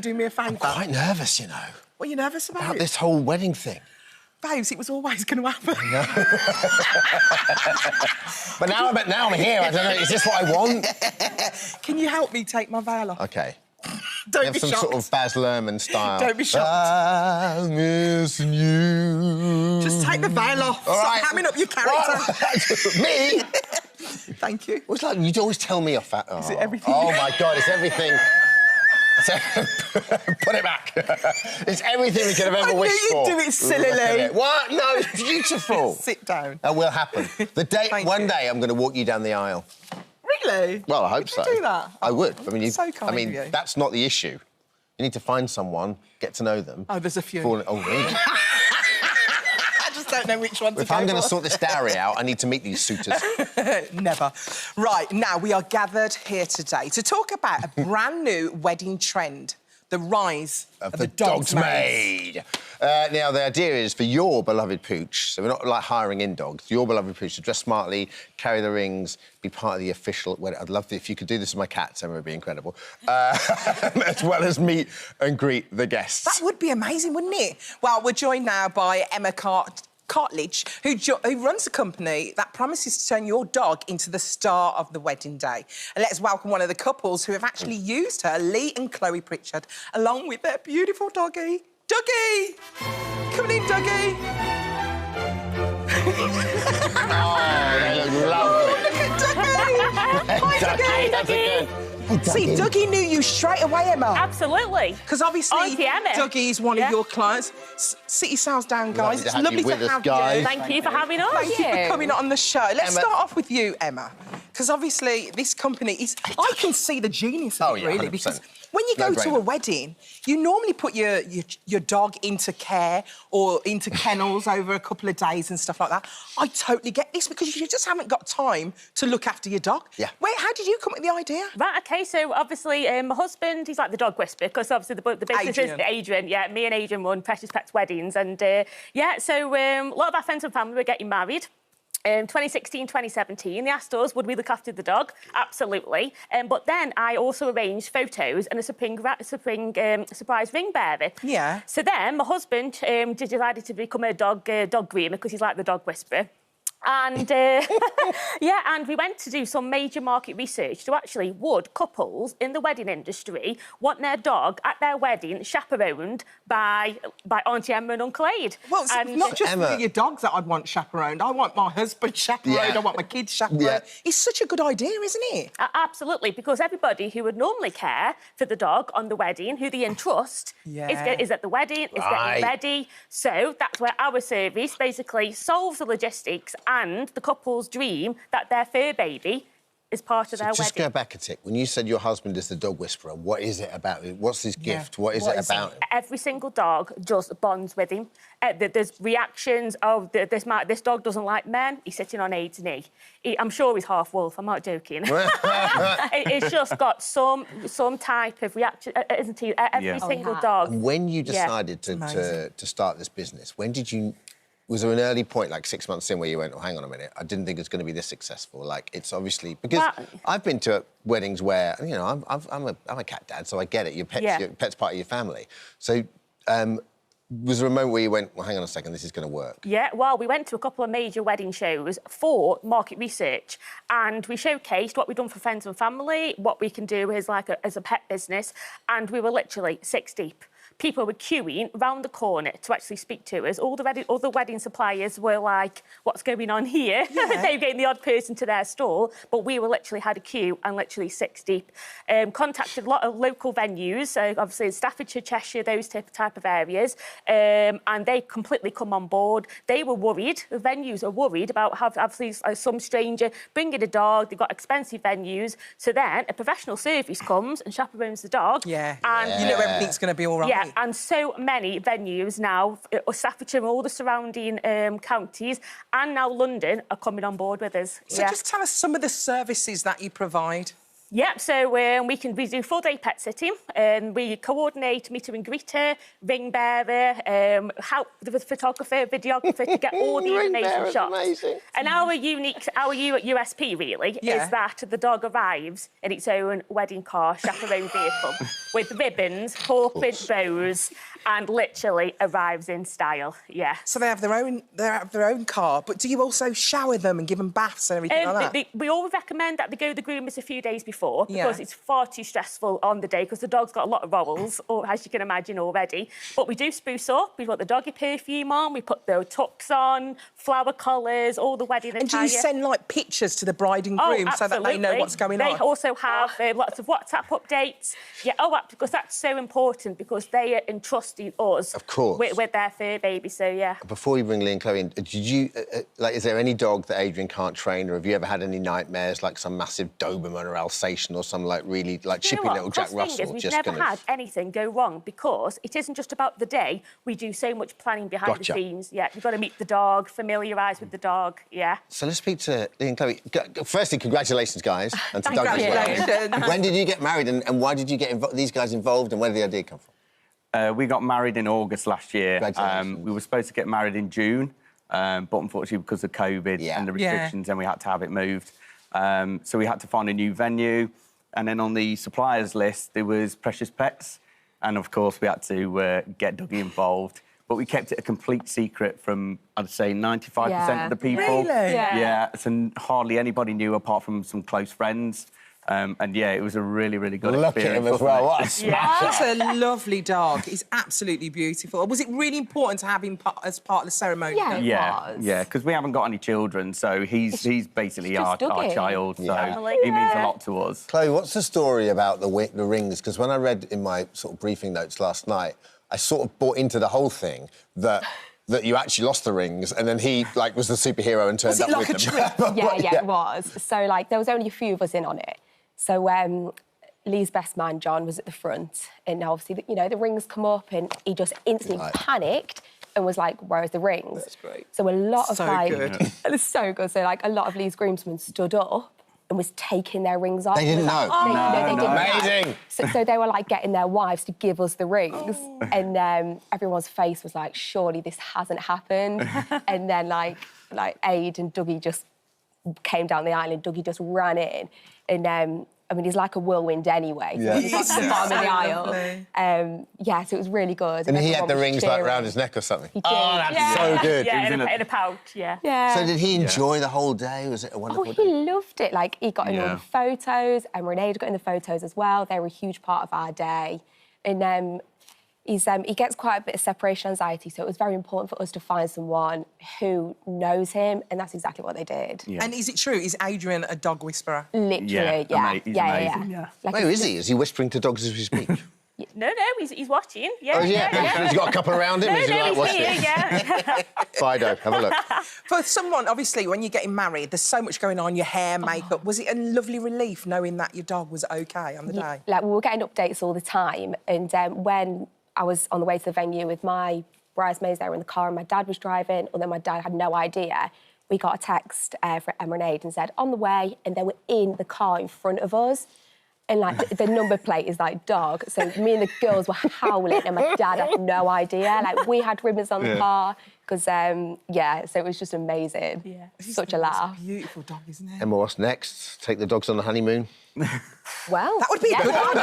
you do me a favour? I'm quite nervous, you know. What are you nervous about? This whole wedding thing. Babes, it was always going to happen. No. But now I'm here. I don't know. Is this what I want? Can you help me take my veil off? OK. Don't be shocked. Some sort of Baz Luhrmann style. Don't be shocked. I'm missing you. Just take the veil off. All Stop right. hamming up your character. Me? Thank you. It's like you'd always tell me off that. Oh. Is it everything? Oh, my God, it's everything. Put it back. It's everything we could have ever wished for. I knew you'd do it sillily. What? No, it's beautiful. Sit down. That will happen. One day I'm going to walk you down the aisle. Really? Well, I hope so. Would you do that? I would. I mean, so kind of you. That's not the issue. You need to find someone, get to know them. Oh, there's a few. Oh, really? I just don't know which one to If I'm going to sort this dowry out, I need to meet these suitors. Never. Right, now we are gathered here today to talk about a brand new wedding trend, the rise of the dog's maid. Now, the idea is for your beloved pooch, so we're not, like, hiring in dogs, your beloved pooch to dress smartly, carry the rings, be part of the official wedding. I'd love if you could do this with my cats, Emma, it would be incredible. As well as meet and greet the guests. That would be amazing, wouldn't it? Well, we're joined now by Emma Cartlich, who runs a company that promises to turn your dog into the star of the wedding day. And let's welcome one of the couples who have actually used her, Lee and Chloe Pritchard, along with their beautiful doggie. Dougie! Come in, Dougie! Oh, they look lovely. Look at Dougie! Hi, Dougie! That's good. See, Dougie knew you straight away, Emma. Absolutely. Because obviously, Dougie is one of your clients. Sit yourselves down, guys. It's lovely to have you. Thank you for having us. Thank you for coming on the show. Let's start off with you, Emma. Because obviously, this company is... I can see the genius of it, really, 100%. because when you go to a wedding, you normally put your dog into care or into kennels over a couple of days and stuff like that. I totally get this because you just haven't got time to look after your dog. Yeah. How did you come up with the idea? Right, OK, so obviously my husband, he's like the dog whisperer because obviously the business is Adrian. Yeah, me and Adrian run Precious Pets Weddings and, yeah, so a lot of our friends and family were getting married. 2016, 2017, they asked us, would we look after the dog? Absolutely. But then I also arranged photos and a surprise ring bearer. Yeah. So then my husband decided to become a dog groomer because he's like the dog whisperer. And, yeah, and we went to do some major market research to actually would couples in the wedding industry want their dog at their wedding chaperoned by Auntie Emma and Uncle Aid. Well, it's not just for your dogs that I'd want chaperoned. I want my husband chaperoned, I want my kids chaperoned. Yeah. It's such a good idea, isn't it? Absolutely, because everybody who would normally care for the dog on the wedding, who they entrust, is at the wedding, is getting ready. So that's where our service basically solves the logistics and the couple's dream that their fur baby is part of their wedding. Just go back a tick. When you said your husband is the dog whisperer, what is it about? What's his gift? What is it about? Every single dog just bonds with him. There's reactions of this dog doesn't like men. He's sitting on Aid's knee. I'm sure he's half wolf. I'm not joking. It's just got some type of reaction, isn't he? Every single dog. And when you decided to start this business, when did you? Was there an early point, like 6 months in, where you went, oh, hang on a minute, I didn't think it was going to be this successful? Like, it's obviously... Because I've been to weddings where, you know, I'm a cat dad, so I get it. Your pet's part of your family. So was there a moment where you went, well, hang on a second, this is going to work? Yeah, well, we went to a couple of major wedding shows for market research and we showcased what we've done for friends and family, what we can do as a pet business, and we were literally 6 deep. People were queuing round the corner to actually speak to us. All the other wedding suppliers were like, what's going on here? Yeah. They were getting the odd person to their stall, but we were literally had a queue and literally 6 deep. Contacted a lot of local venues, so obviously Staffordshire, Cheshire, those type of areas, and they completely come on board. They were worried, the venues are worried about having some stranger bringing a dog, they've got expensive venues, so then a professional service comes and chaperones the dog. Yeah, and you know everything's going to be all right. Yeah. And so many venues now, Staffordshire and all the surrounding counties, and now London are coming on board with us. So just tell us some of the services that you provide. Yep, so we do full-day pet sitting, and we coordinate meet and greeter, ring bearer, help the photographer, videographer to get all the information shots. Amazing. And our USP really is that the dog arrives in its own wedding car, chaperone vehicle, with ribbons, paw-print bows, and literally arrives in style. Yeah. So they have their own car, but do you also shower them and give them baths and everything like that? We always recommend that they go to the groomers a few days before because it's far too stressful on the day because the dog's got a lot of rolls, or as you can imagine already. But we do spruce up. We put the doggy perfume on. We put the tux on, flower collars, all the wedding attire. And do you send like pictures to the bride and groom so that they know what's going on? They also have lots of WhatsApp updates. Yeah, because that's so important because they are entrusting us, of course, with their fur baby. So yeah. Before we bring Lee and Chloe in, did you is there any dog that Adrian can't train, or have you ever had any nightmares like some massive Doberman or Alsatian or some like really like chippy little Jack Russell? We've never had anything go wrong because it isn't just about the day. We do so much planning behind the scenes. Yeah, you've got to meet the dog, familiarise with the dog. Yeah. So let's speak to Lee and Chloe. Firstly, congratulations, guys, and to Doug as well. When did you get married, and why did you get these guys involved, and where did the idea come from? We got married in August last year. Congratulations. We were supposed to get married in June, but unfortunately because of COVID and the restrictions, then we had to have it moved. So we had to find a new venue. And then on the suppliers list, there was Precious Pets. And, of course, we had to get Dougie involved. But we kept it a complete secret from, I'd say, 95% of the people. Really? Yeah, so hardly anybody knew apart from some close friends. And, yeah, it was a really, really good experience. Look at him as well. What a smash. That's a lovely dog. He's absolutely beautiful. Was it really important to have him as part of the ceremony? Yeah, because we haven't got any children, so he's basically our child, so he means a lot to us. Chloe, what's the story about the rings? Because when I read in my sort of briefing notes last night, I sort of bought into the whole thing that you actually lost the rings, and then he, like, was the superhero and turned up with them. Yeah, it was. So, like, there was only a few of us in on it. So Lee's best man, John, was at the front, and obviously, you know, the rings come up, and he just instantly panicked and was like, "Where's the rings?" That's great. So a lot of good. It's so good. So like a lot of Lee's groomsmen stood up and was taking their rings off. They didn't know. They didn't. Amazing. So they were like getting their wives to give us the rings, and everyone's face was like, "Surely this hasn't happened." And then like Aid and Dougie just came down the aisle, and Dougie just ran in. And, I mean, he's like a whirlwind anyway. So he got to the bottom of the aisle. So it was really good. And he had the rings, like, round his neck or something? He did. Oh, that's so good. Yeah, in a pouch, So did he enjoy the whole day? Was it a wonderful day? Oh, he loved it. Like, he got in all the photos, and Renee got in the photos as well. They were a huge part of our day. And he gets quite a bit of separation anxiety, so it was very important for us to find someone who knows him, and that's exactly what they did. Yeah. And is it true? Is Adrian a dog whisperer? Literally, yeah. He's amazing. Yeah. Like, Where is he? Is he whispering to dogs as we speak? No, he's watching. Yeah. Oh, yeah. He's got a couple around him. No, Is he like, he's what's here, this? yeah. Fido, have a look. For someone, obviously, when you're getting married, there's so much going on, your hair, makeup. Was it a lovely relief knowing that your dog was OK on the day? Like, we were getting updates all the time, and when I was on the way to the venue with my bridesmaids, they were in the car and my dad was driving, although my dad had no idea. We got a text from Emma and Aid and said, "On the way," and they were in the car in front of us. And, like, the number plate is, like, dog. So me and the girls were howling and my dad had no idea. Like, we had ribbons on the car because, so it was just amazing. Yeah. Such a laugh. It's a beautiful dog, isn't it? Emma, what's next? Take the dogs on the honeymoon? Well... That would be a good one.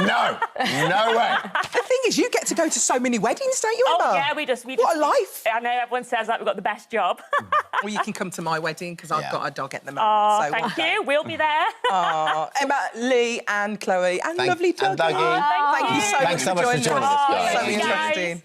No way. The thing is, you get to go to so many weddings, don't you, Emma? Oh, yeah, we just... What a life. I know everyone says that we've got the best job. Well, you can come to my wedding because I've got a dog at the moment. Oh, so thank you. We'll be there. Oh, Emma, Lee and Chloe and lovely Dougie. And Dougie. Thank you so much for joining us. Guys. So interesting.